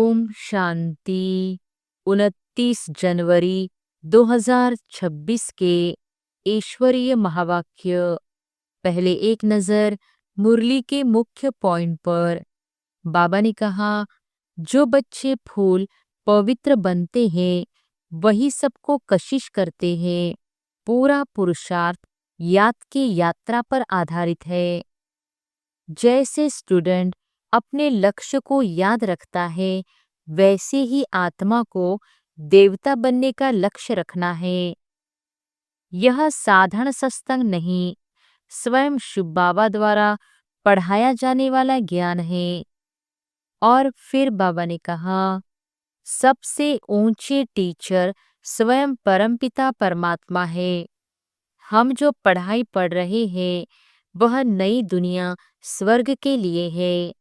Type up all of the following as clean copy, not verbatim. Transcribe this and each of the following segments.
ओम शांति। 29 जनवरी 2026 के ईश्वरीय महावाक्य। पहले एक नजर मुरली के मुख्य पॉइंट पर। बाबा ने कहा, जो बच्चे फूल पवित्र बनते हैं वही सबको कशिश करते हैं। पूरा पुरुषार्थ याद की यात्रा पर आधारित है। जैसे स्टूडेंट अपने लक्ष्य को याद रखता है, वैसे ही आत्मा को देवता बनने का लक्ष्य रखना है। यह साधारण सत्संग नहीं, स्वयं शिव बाबा द्वारा पढ़ाया जाने वाला ज्ञान है। और फिर बाबा ने कहा, सबसे ऊंचे टीचर स्वयं परमपिता परमात्मा है। हम जो पढ़ाई पढ़ रहे हैं वह नई दुनिया स्वर्ग के लिए है।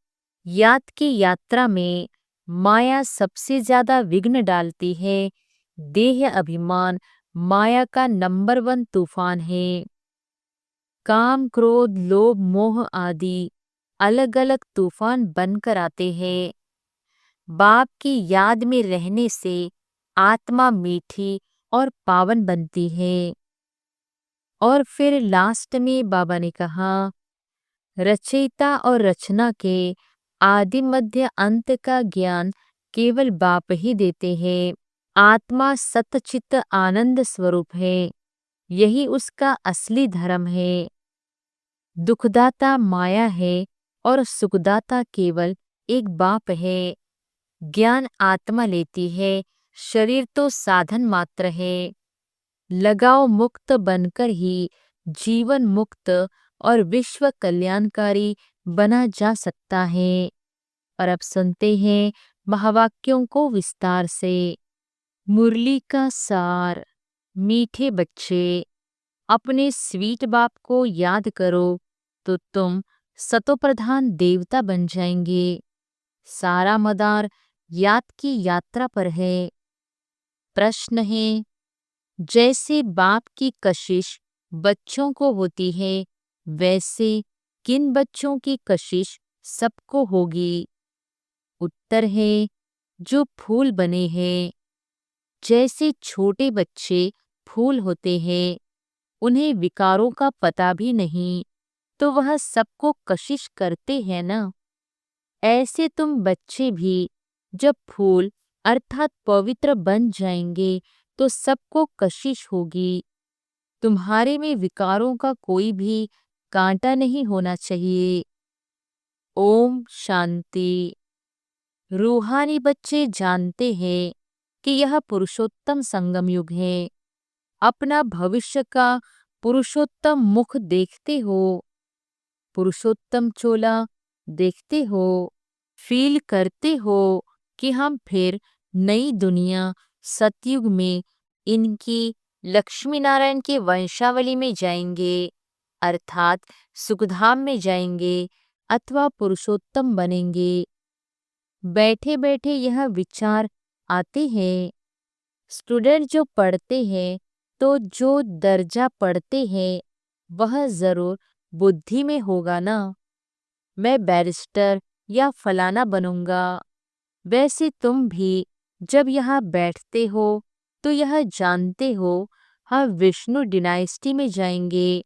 याद की यात्रा में माया सबसे ज्यादा विघ्न डालती है। देह अभिमान माया का नंबर 1 तूफान है। काम, क्रोध, लोभ, मोह आदि अलग अलग तूफान बनकर आते हैं। बाप की याद में रहने से आत्मा मीठी और पावन बनती है। और फिर लास्ट में बाबा ने कहा, रचयिता और रचना के आदि मध्य अंत का ज्ञान केवल बाप ही देते हैं। आत्मा सतचित आनंद स्वरूप है, यही उसका असली धर्म है। दुखदाता माया है और सुखदाता केवल एक बाप है। ज्ञान आत्मा लेती है, शरीर तो साधन मात्र है। लगाव मुक्त बनकर ही जीवन मुक्त और विश्व कल्याणकारी बना जा सकता है। और अब सुनते हैं महावाक्यों को विस्तार से। मुरली का सार। मीठे बच्चे, अपने स्वीट बाप को याद करो तो तुम सतोप्रधान देवता बन जाएंगे। सारा मदार याद की यात्रा पर है। प्रश्न है, जैसे बाप की कशिश बच्चों को होती है, वैसे किन बच्चों की कशिश सबको होगी? उत्तर है, जो फूल बने हैं। जैसे छोटे बच्चे फूल होते हैं, उन्हें विकारों का पता भी नहीं, तो वह सबको कशिश करते हैं ना। ऐसे तुम बच्चे भी जब फूल अर्थात पवित्र बन जाएंगे तो सबको कशिश होगी। तुम्हारे में विकारों का कोई भी कांटा नहीं होना चाहिए। ओम शांति। रूहानी बच्चे जानते हैं कि यह पुरुषोत्तम संगम युग है। अपना भविष्य का पुरुषोत्तम मुख देखते हो, पुरुषोत्तम चोला देखते हो, फील करते हो कि हम फिर नई दुनिया सतयुग में इनकी लक्ष्मी नारायण के वंशावली में जाएंगे, अर्थात सुखधाम में जाएंगे अथवा पुरुषोत्तम बनेंगे। बैठे बैठे यह विचार आते हैं। स्टूडेंट जो पढ़ते हैं तो जो दर्जा पढ़ते हैं वह जरूर बुद्धि में होगा ना। मैं बैरिस्टर या फलाना बनूंगा। वैसे तुम भी जब यहाँ बैठते हो तो यह जानते हो हम विष्णु डिनाइस्टी में जाएंगे।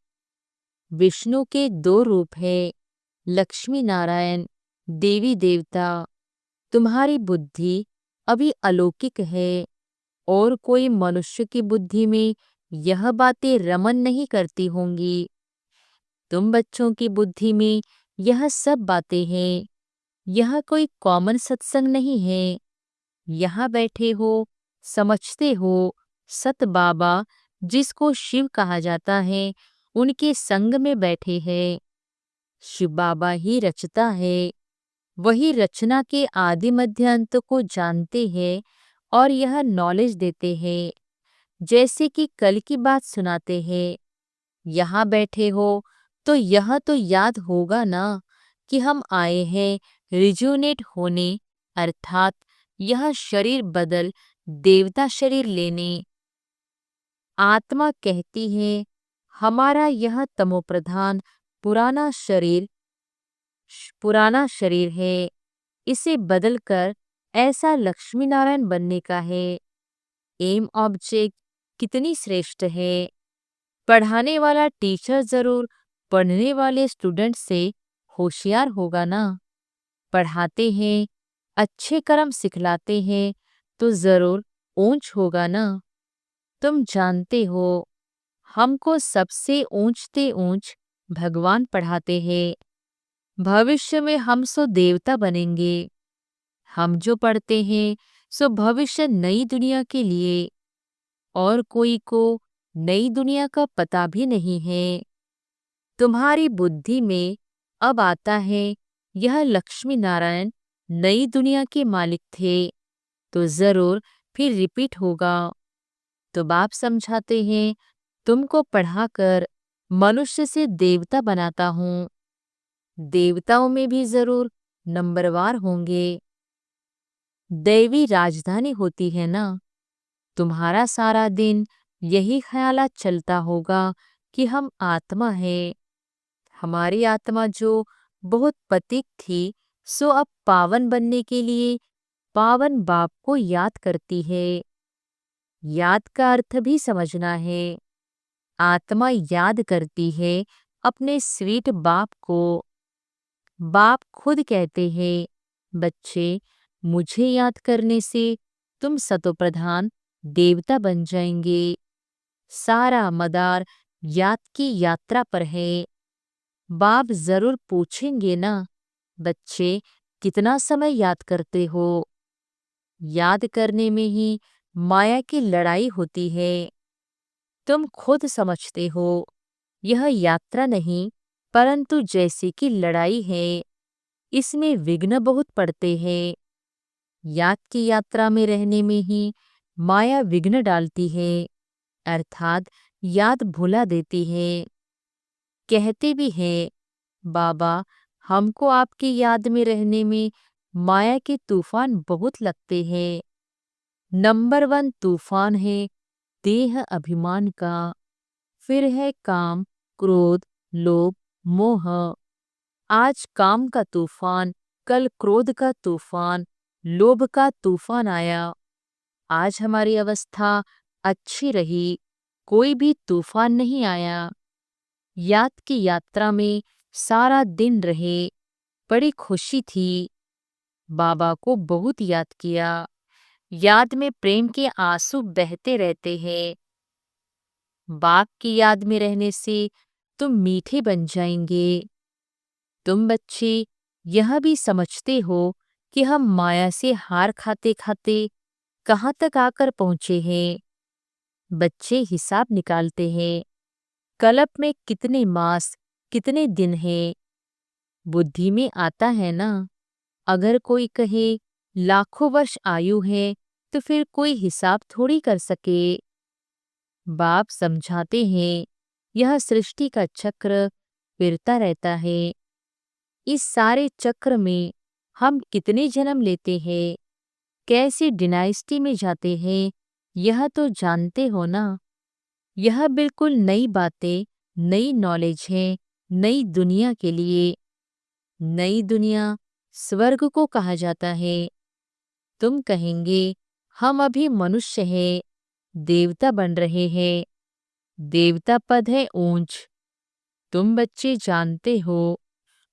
विष्णु के 2 रूप हैं, लक्ष्मी नारायण, देवी देवता। तुम्हारी बुद्धि अभी अलौकिक है और कोई मनुष्य की बुद्धि में यह बातें रमन नहीं करती होंगी। तुम बच्चों की बुद्धि में यह सब बातें हैं। यह कोई कॉमन सत्संग नहीं है। यहाँ बैठे हो, समझते हो, सत बाबा जिसको शिव कहा जाता है उनके संग में बैठे हैं। शिव बाबा ही रचता है, वही रचना के आदि मध्य अंत को जानते हैं और यह नॉलेज देते हैं। जैसे कि कल की बात सुनाते हैं। यहाँ बैठे हो तो यह तो याद होगा ना कि हम आए हैं रिजुनेट होने, अर्थात यह शरीर बदल देवता शरीर लेने। आत्मा कहती है, हमारा यह तमोप्रधान पुराना शरीर है, इसे बदलकर ऐसा लक्ष्मी नारायण बनने का है। एम ऑब्जेक्ट कितनी श्रेष्ठ है। पढ़ाने वाला टीचर जरूर पढ़ने वाले स्टूडेंट से होशियार होगा ना। पढ़ाते हैं, अच्छे कर्म सिखलाते हैं तो जरूर ऊंच होगा ना। तुम जानते हो हमको सबसे ऊंचते ऊंच भगवान पढ़ाते हैं। भविष्य में हम सो देवता बनेंगे। हम जो पढ़ते हैं सो भविष्य नई दुनिया के लिए, और कोई को नई दुनिया का पता भी नहीं है। तुम्हारी बुद्धि में अब आता है यह लक्ष्मी नारायण नई दुनिया के मालिक थे, तो जरूर फिर रिपीट होगा। तो बाप समझाते हैं तुमको पढ़ाकर मनुष्य से देवता बनाता हूँ। देवताओं में भी जरूर नंबरवार होंगे। दैवी राजधानी होती है ना। तुम्हारा सारा दिन यही ख्यालात चलता होगा कि हम आत्मा है। हमारी आत्मा जो बहुत पतित थी सो अब पावन बनने के लिए पावन बाप को याद करती है। याद का अर्थ भी समझना है। आत्मा याद करती है अपने स्वीट बाप को। बाप खुद कहते हैं, बच्चे मुझे याद करने से तुम सतोप्रधान देवता बन जाएंगे। सारा मदार याद की यात्रा पर है। बाप जरूर पूछेंगे ना, बच्चे कितना समय याद करते हो। याद करने में ही माया की लड़ाई होती है। तुम खुद समझते हो यह यात्रा नहीं परंतु जैसे कि लड़ाई है। इसमें विघ्न बहुत पड़ते हैं। याद की यात्रा में रहने में ही माया विघ्न डालती है, अर्थात याद भुला देती है। कहते भी हैं बाबा हमको आपकी याद में रहने में माया के तूफान बहुत लगते हैं। नंबर 1 तूफान है देह अभिमान का, फिर है काम, क्रोध, लोभ, मोह। आज काम का तूफान, कल क्रोध का तूफान, लोभ का तूफान आया। आज हमारी अवस्था अच्छी रही, कोई भी तूफान नहीं आया। याद की यात्रा में सारा दिन रहे, बड़ी खुशी थी। बाबा को बहुत याद किया। याद में प्रेम के आंसू बहते रहते हैं। बाप की याद में रहने से तुम मीठे बन जाएंगे। तुम बच्चे यह भी समझते हो कि हम माया से हार खाते खाते कहाँ तक आकर पहुंचे हैं। बच्चे हिसाब निकालते हैं, कल्प में कितने मास कितने दिन हैं। बुद्धि में आता है ना। अगर कोई कहे लाखों वर्ष आयु है तो फिर कोई हिसाब थोड़ी कर सके। बाप समझाते हैं यह सृष्टि का चक्र फिरता रहता है। इस सारे चक्र में हम कितने जन्म लेते हैं, कैसी डिनाइस्टी में जाते हैं, यह तो जानते हो ना। यह बिल्कुल नई बातें, नई नॉलेज है नई दुनिया के लिए। नई दुनिया स्वर्ग को कहा जाता है। तुम कहेंगे हम अभी मनुष्य हैं, देवता बन रहे हैं। देवता पद है ऊंच। तुम बच्चे जानते हो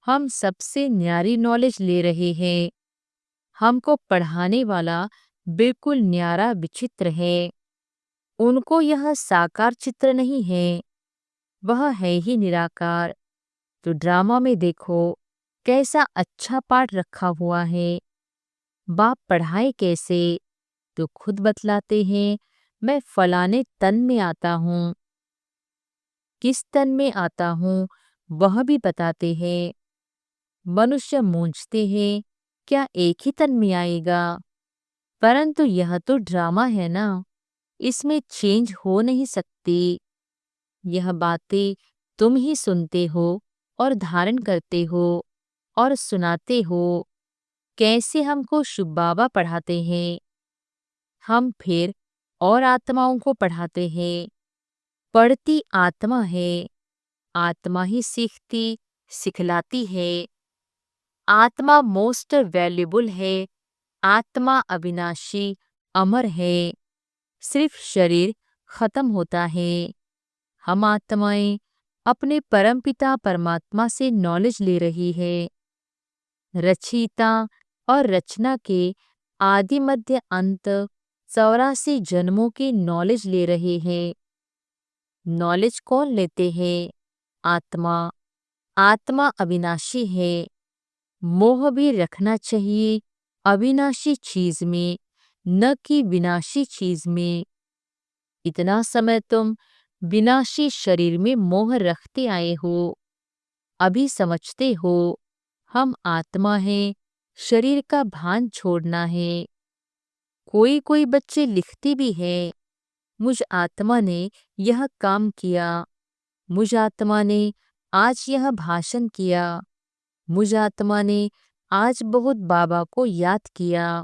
हम सबसे न्यारी नॉलेज ले रहे हैं। हमको पढ़ाने वाला बिल्कुल न्यारा विचित्र है। उनको यह साकार चित्र नहीं है, वह है ही निराकार। तो ड्रामा में देखो कैसा अच्छा पाठ रखा हुआ है। बाप पढ़ाए कैसे तो खुद बतलाते हैं, मैं फलाने तन में आता हूँ। किस तन में आता हूँ वह भी बताते हैं। मनुष्य मूंझते हैं क्या एक ही तन में आएगा, परंतु यह तो ड्रामा है ना, इसमें चेंज हो नहीं सकती। यह बातें तुम ही सुनते हो और धारण करते हो और सुनाते हो। कैसे हमको शुभ बाबा पढ़ाते हैं, हम फिर और आत्माओं को पढ़ाते हैं। पढ़ती आत्मा है, आत्मा ही सिखलाती है। आत्मा मोस्ट वैल्यूबल है, आत्मा अविनाशी अमर है, सिर्फ शरीर खत्म होता है। हम आत्माएं अपने परमपिता परमात्मा से नॉलेज ले रही है। रचयिता और रचना के आदि मध्य अंत 84 जन्मों की नॉलेज ले रहे हैं। नॉलेज कौन लेते हैं? आत्मा। आत्मा अविनाशी है। मोह भी रखना चाहिए अविनाशी चीज में, न कि विनाशी चीज में। इतना समय तुम विनाशी शरीर में मोह रखते आए हो। अभी समझते हो हम आत्मा हैं, शरीर का भान छोड़ना है। कोई कोई बच्चे लिखते भी हैं, मुझ आत्मा ने यह काम किया, मुझ आत्मा ने आज यह भाषण किया, मुझ आत्मा ने आज बहुत बाबा को याद किया।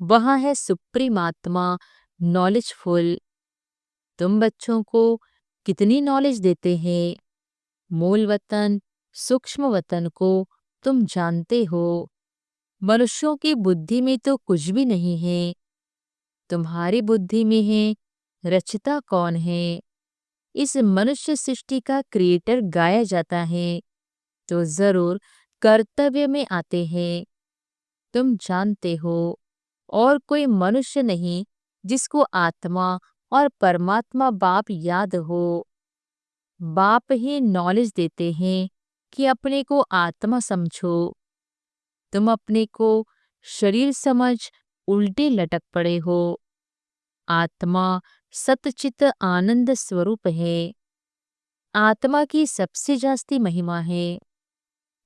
वहाँ है सुप्रीम आत्मा, नॉलेजफुल। तुम बच्चों को कितनी नॉलेज देते हैं? मूल वतन, सूक्ष्म वतन को तुम जानते हो। मनुष्यों की बुद्धि में तो कुछ भी नहीं है, तुम्हारी बुद्धि में है। रचता कौन है? इस मनुष्य सृष्टि का क्रिएटर गाया जाता है, तो जरूर कर्तव्य में आते हैं। तुम जानते हो और कोई मनुष्य नहीं जिसको आत्मा और परमात्मा बाप याद हो। बाप ही नॉलेज देते हैं कि अपने को आत्मा समझो। तुम अपने को शरीर समझ उल्टे लटक पड़े हो। आत्मा सतचित आनंद स्वरूप है। आत्मा की सबसे जास्ती महिमा है।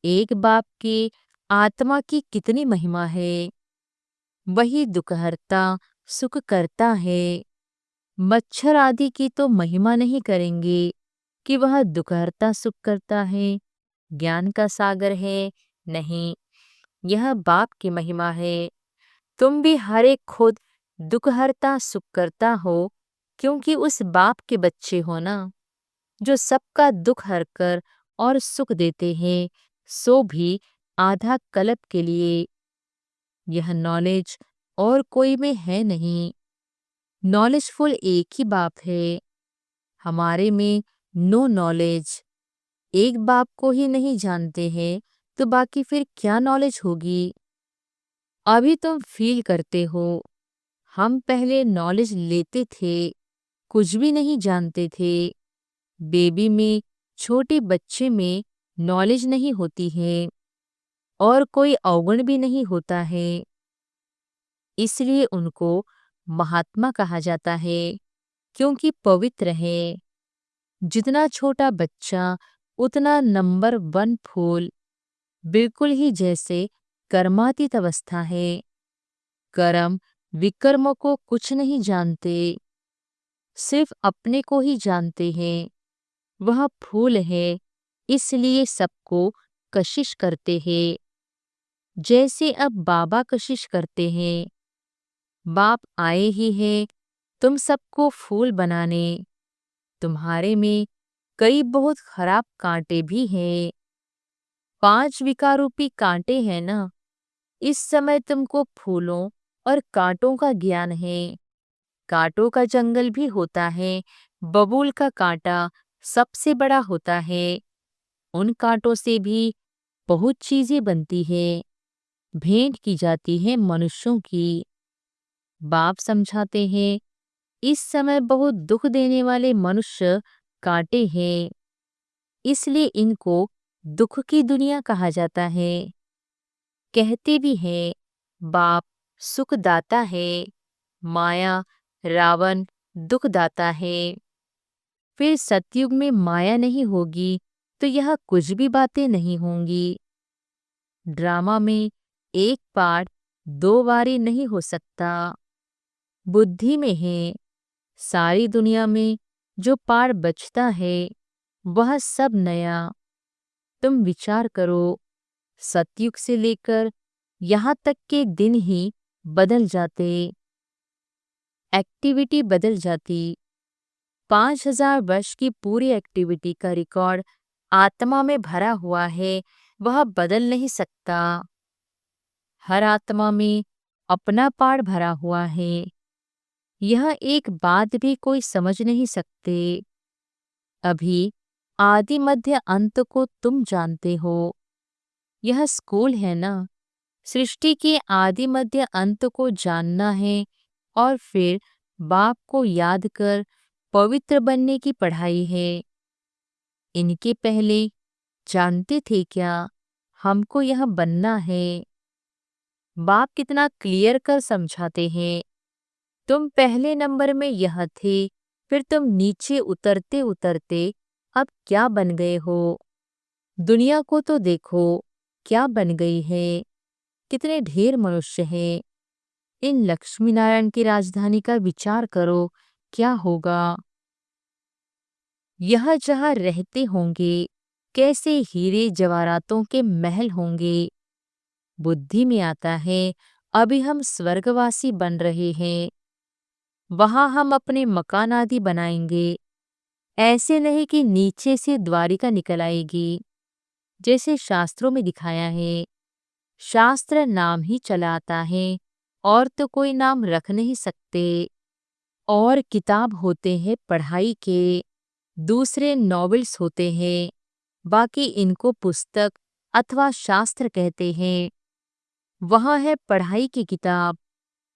एक बाप के आत्मा की कितनी महिमा है। वही दुखहर्ता सुख करता है। मच्छर आदि की तो महिमा नहीं करेंगे कि वह दुखहर्ता सुख करता है, ज्ञान का सागर है। नहीं, यह बाप की महिमा है। तुम भी हर एक खुद दुखहर्ता सुख करता हो, क्योंकि उस बाप के बच्चे हो ना, जो सबका दुख हर कर और सुख देते हैं, सो भी आधा कल्प के लिए। यह नॉलेज और कोई में है नहीं। नॉलेजफुल एक ही बाप है। हमारे में नो नॉलेज। एक बाप को ही नहीं जानते हैं तो बाकी फिर क्या नॉलेज होगी? अभी तुम फील करते हो, हम पहले नॉलेज लेते थे, कुछ भी नहीं जानते थे। बेबी में, छोटे बच्चे में नॉलेज नहीं होती है और कोई अवगुण भी नहीं होता है, इसलिए उनको महात्मा कहा जाता है, क्योंकि पवित्र है। जितना छोटा बच्चा उतना नंबर 1 फूल, बिल्कुल ही जैसे कर्मातीत अवस्था है। कर्म विकर्म को कुछ नहीं जानते, सिर्फ अपने को ही जानते हैं। वह फूल है, इसलिए सबको कशिश करते हैं। जैसे अब बाबा कशिश करते हैं। बाप आए ही हैं तुम सबको फूल बनाने। तुम्हारे में कई बहुत खराब कांटे भी हैं। 5 विकारूपी कांटे हैं ना। इस समय तुमको फूलों और कांटों का ज्ञान है। कांटों का जंगल भी होता है। बबूल का कांटा सबसे बड़ा होता है। उन कांटों से भी बहुत चीजें बनती है, भेंट की जाती है मनुष्यों की। बाप समझाते हैं, इस समय बहुत दुख देने वाले मनुष्य कांटे हैं, इसलिए इनको दुख की दुनिया कहा जाता है। कहते भी हैं बाप सुखदाता है, माया रावण दुखदाता है। फिर सतयुग में माया नहीं होगी तो यह कुछ भी बातें नहीं होंगी। ड्रामा में एक पार्ट 2 बारी नहीं हो सकता। बुद्धि में है, सारी दुनिया में जो पार्ट बचता है वह सब नया। तुम विचार करो, सतयुग से लेकर यहाँ तक के दिन ही बदल जाते, एक्टिविटी बदल जाती। 5000 वर्ष की पूरी एक्टिविटी का रिकॉर्ड आत्मा में भरा हुआ है, वह बदल नहीं सकता। हर आत्मा में अपना पार्ट भरा हुआ है। यह एक बात भी कोई समझ नहीं सकते। अभी आदि मध्य अंत को तुम जानते हो। यह स्कूल है ना। सृष्टि के आदि मध्य अंत को जानना है और फिर बाप को याद कर पवित्र बनने की पढ़ाई है। इनके पहले जानते थे क्या हमको यह बनना है? बाप कितना क्लियर कर समझाते हैं। तुम पहले नंबर में यह थे, फिर तुम नीचे उतरते उतरते अब क्या बन गए हो? दुनिया को तो देखो क्या बन गई है। कितने ढेर मनुष्य हैं। इन लक्ष्मी नारायण की राजधानी का विचार करो, क्या होगा? यह जहाँ रहते होंगे कैसे हीरे जवाहरातों के महल होंगे। बुद्धि में आता है अभी हम स्वर्गवासी बन रहे हैं। वहां हम अपने मकान आदि बनाएंगे। ऐसे नहीं कि नीचे से द्वारिका निकल आएगी जैसे शास्त्रों में दिखाया है। शास्त्र नाम ही चलाता है और तो कोई नाम रख नहीं सकते। और किताब होते हैं पढ़ाई के, दूसरे नॉवेल्स होते हैं। बाकी इनको पुस्तक अथवा शास्त्र कहते हैं। वह है पढ़ाई की किताब।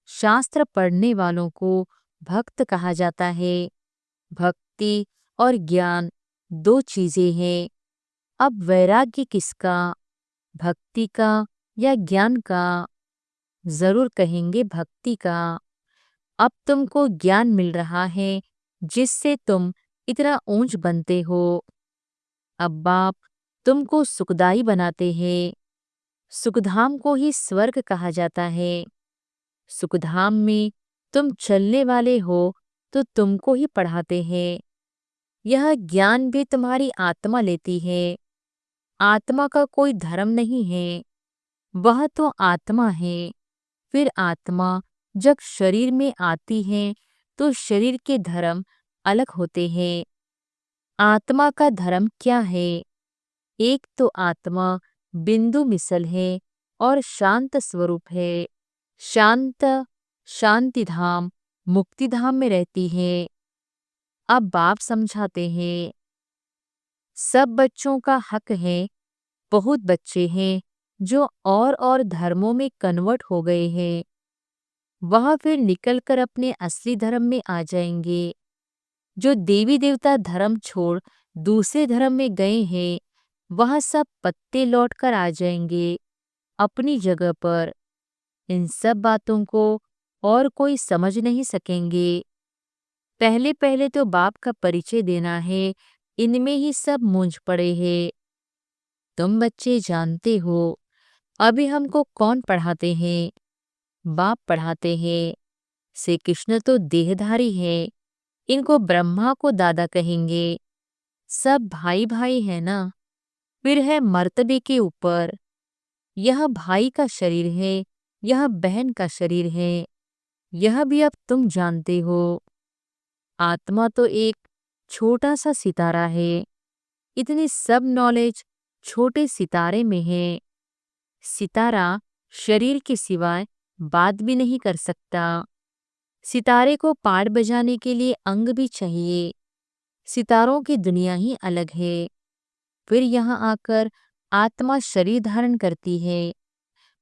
शास्त्र पढ़ने वालों को भक्त कहा जाता है। भक्ति और ज्ञान दो चीजें हैं। अब वैराग्य किसका, भक्ति का या ज्ञान का? जरूर कहेंगे भक्ति का। अब तुमको ज्ञान मिल रहा है जिससे तुम इतना ऊंच बनते हो। अब बाप तुमको सुखदाई बनाते हैं। सुखधाम को ही स्वर्ग कहा जाता है। सुखधाम में तुम चलने वाले हो तो तुमको ही पढ़ाते हैं। यह ज्ञान भी तुम्हारी आत्मा लेती है। आत्मा का कोई धर्म नहीं है, वह तो आत्मा है। फिर आत्मा जब शरीर में आती है तो शरीर के धर्म अलग होते हैं। आत्मा का धर्म क्या है? एक तो आत्मा बिंदु मिसल है और शांत स्वरूप है। शांत शांतिधाम मुक्तिधाम में रहती है। अब बाप समझाते हैं सब बच्चों का हक है। बहुत बच्चे हैं जो और धर्मों में कन्वर्ट हो गए हैं। वह फिर निकलकर अपने असली धर्म में आ जाएंगे। जो देवी देवता धर्म छोड़ दूसरे धर्म में गए हैं वह सब पत्ते लौट कर आ जाएंगे अपनी जगह पर। इन सब बातों को और कोई समझ नहीं सकेंगे। पहले पहले तो बाप का परिचय देना है, इनमें ही सब मूंझ पड़े हैं। तुम बच्चे जानते हो अभी हमको कौन पढ़ाते हैं? बाप पढ़ाते हैं। श्री कृष्ण तो देहधारी है, इनको ब्रह्मा को दादा कहेंगे। सब भाई भाई है ना। फिर है मर्तबे के ऊपर। यह भाई का शरीर है, यह बहन का शरीर है। यह भी अब तुम जानते हो। आत्मा तो एक छोटा सा सितारा है। इतनी सब नॉलेज छोटे सितारे में है। सितारा शरीर के सिवाय बात भी नहीं कर सकता। सितारे को पाठ बजाने के लिए अंग भी चाहिए। सितारों की दुनिया ही अलग है। फिर यहाँ आकर आत्मा शरीर धारण करती है।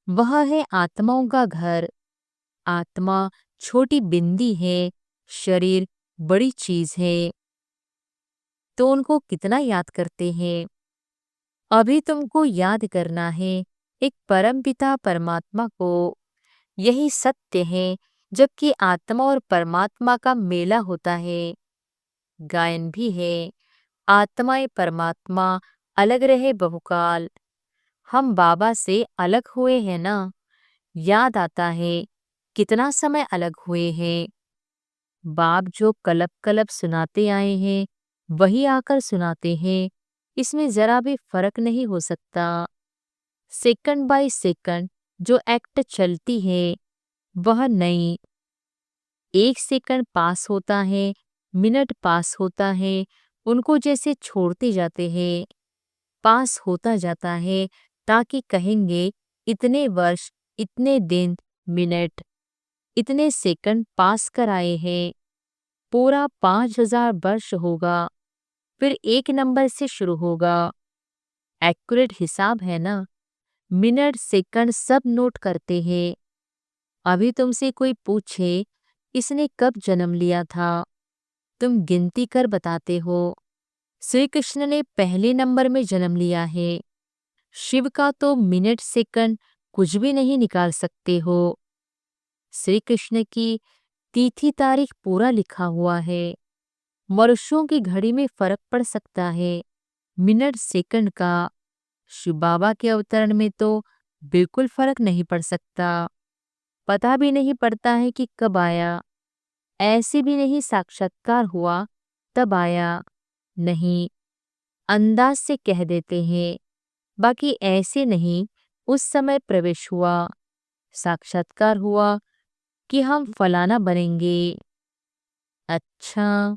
वह है आत्माओं का घर। आत्मा छोटी बिंदी है, शरीर बड़ी चीज है। तो उनको कितना याद करते हैं? अभी तुमको याद करना है एक परमपिता परमात्मा को। यही सत्य है। जबकि आत्मा और परमात्मा का मेला होता है। गायन भी है, आत्मा परमात्मा अलग रहे बहुकाल। हम बाबा से अलग हुए हैं ना। याद आता है कितना समय अलग हुए हैं। बाप जो कलब कलब सुनाते आए हैं वही आकर सुनाते हैं। इसमें जरा भी फर्क नहीं हो सकता। सेकंड बाय सेकंड जो एक्ट चलती है वह नहीं। एक सेकंड पास होता है, मिनट पास होता है, उनको जैसे छोड़ते जाते हैं। पास होता जाता है ताकि कहेंगे इतने वर्ष इतने दिन, मिनट, इतने सेकंड पास कर आए हैं। पूरा 5000 वर्ष होगा, फिर एक नंबर से शुरू होगा। एक्यूरेट हिसाब है ना। मिनट सेकंड सब नोट करते हैं। अभी तुमसे कोई पूछे इसने कब जन्म लिया था, तुम गिनती कर बताते हो। श्री कृष्ण ने पहले नंबर में जन्म लिया है। शिव का तो मिनट सेकंड कुछ भी नहीं निकाल सकते हो। श्री कृष्ण की तिथि तारीख पूरा लिखा हुआ है। वर्षों की घड़ी में फर्क पड़ सकता है, मिनट सेकंड का। शिव बाबा के अवतरण में तो बिल्कुल फर्क नहीं पड़ सकता। पता भी नहीं पड़ता है कि कब आया। ऐसे भी नहीं साक्षात्कार हुआ तब आया, नहीं, अंदाज से कह देते हैं। बाकी ऐसे नहीं, उस समय प्रवेश हुआ, साक्षात्कार हुआ कि हम फलाना बनेंगे। अच्छा,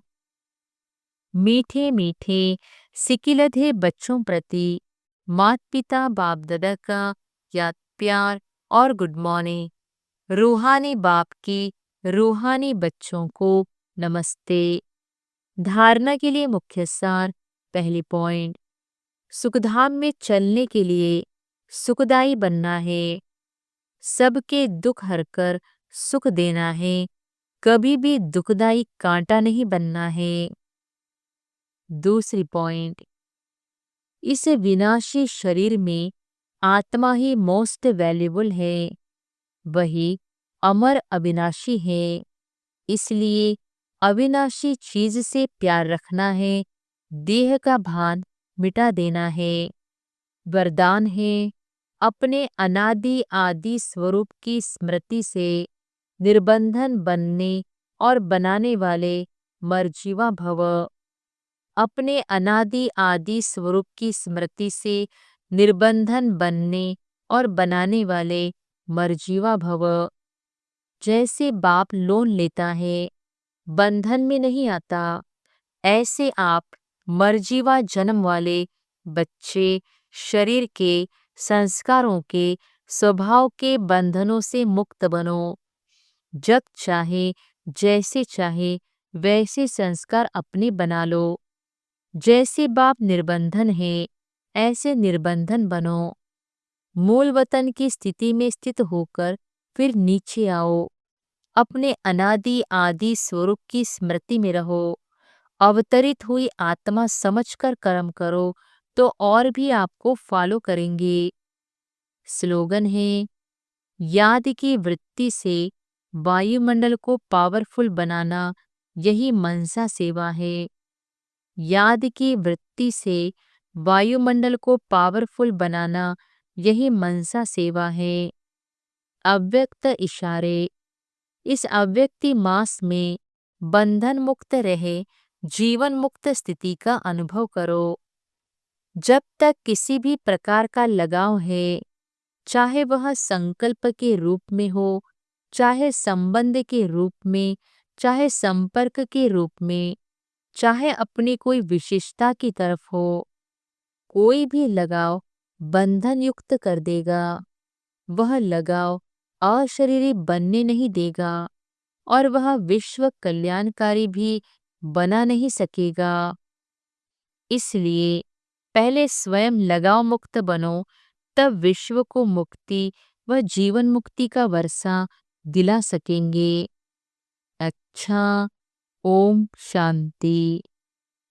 मीठे मीठे सिकिलधे बच्चों प्रति माता पिता बाप दादा का याद, प्यार और गुड मॉर्निंग। रूहानी बाप की रूहानी बच्चों को नमस्ते। धारणा के लिए मुख्य सार। पहली पॉइंट, सुखधाम में चलने के लिए सुखदाई बनना है। सबके दुख हरकर सुख देना है। कभी भी दुखदाई कांटा नहीं बनना है। दूसरी पॉइंट, इस विनाशी शरीर में आत्मा ही मोस्ट वैल्यूबल है। वही अमर अविनाशी है। इसलिए अविनाशी चीज से प्यार रखना है। देह का भान मिटा देना है। वरदान है, अपने अनादि आदि स्वरूप की स्मृति से निर्बंधन बनने और बनाने वाले मर्जीवा भव। अपने अनादि आदि स्वरूप की स्मृति से निर्बंधन बनने और बनाने वाले मर्जीवा भव। जैसे बाप लोन लेता है, बंधन में नहीं आता, ऐसे आप मर्जीवा जन्म वाले बच्चे शरीर के संस्कारों के स्वभाव के बंधनों से मुक्त बनो। जब चाहे जैसे चाहे वैसे संस्कार अपने बना लो। जैसे बाप निर्बंधन है, ऐसे निर्बंधन बनो। मूल वतन की स्थिति में स्थित होकर फिर नीचे आओ। अपने अनादि आदि स्वरूप की स्मृति में रहो। अवतरित हुई आत्मा समझकर कर्म करो तो और भी आपको फॉलो करेंगे। स्लोगन है, याद की वृत्ति से वायुमंडल को पावरफुल बनाना यही मनसा सेवा है। याद की वृत्ति से वायुमंडल को पावरफुल बनाना यही मनसा सेवा है। अव्यक्त इशारे, इस अव्यक्ति मास में बंधन मुक्त रहे जीवन मुक्त स्थिति का अनुभव करो। जब तक किसी भी प्रकार का लगाव है, चाहे वह संकल्प के रूप में हो, चाहे संबंध के रूप में, चाहे संपर्क के रूप में, चाहे अपनी कोई विशेषता की तरफ हो, कोई भी लगाव बंधन युक्त कर देगा। वह लगाव अशरीरी बनने नहीं देगा और वह विश्व कल्याणकारी भी बना नहीं सकेगा। इसलिए पहले स्वयं लगाव मुक्त बनो, तब विश्व को मुक्ति व जीवन मुक्ति का वर्षा दिला सकेंगे। अच्छा, ओम शांति।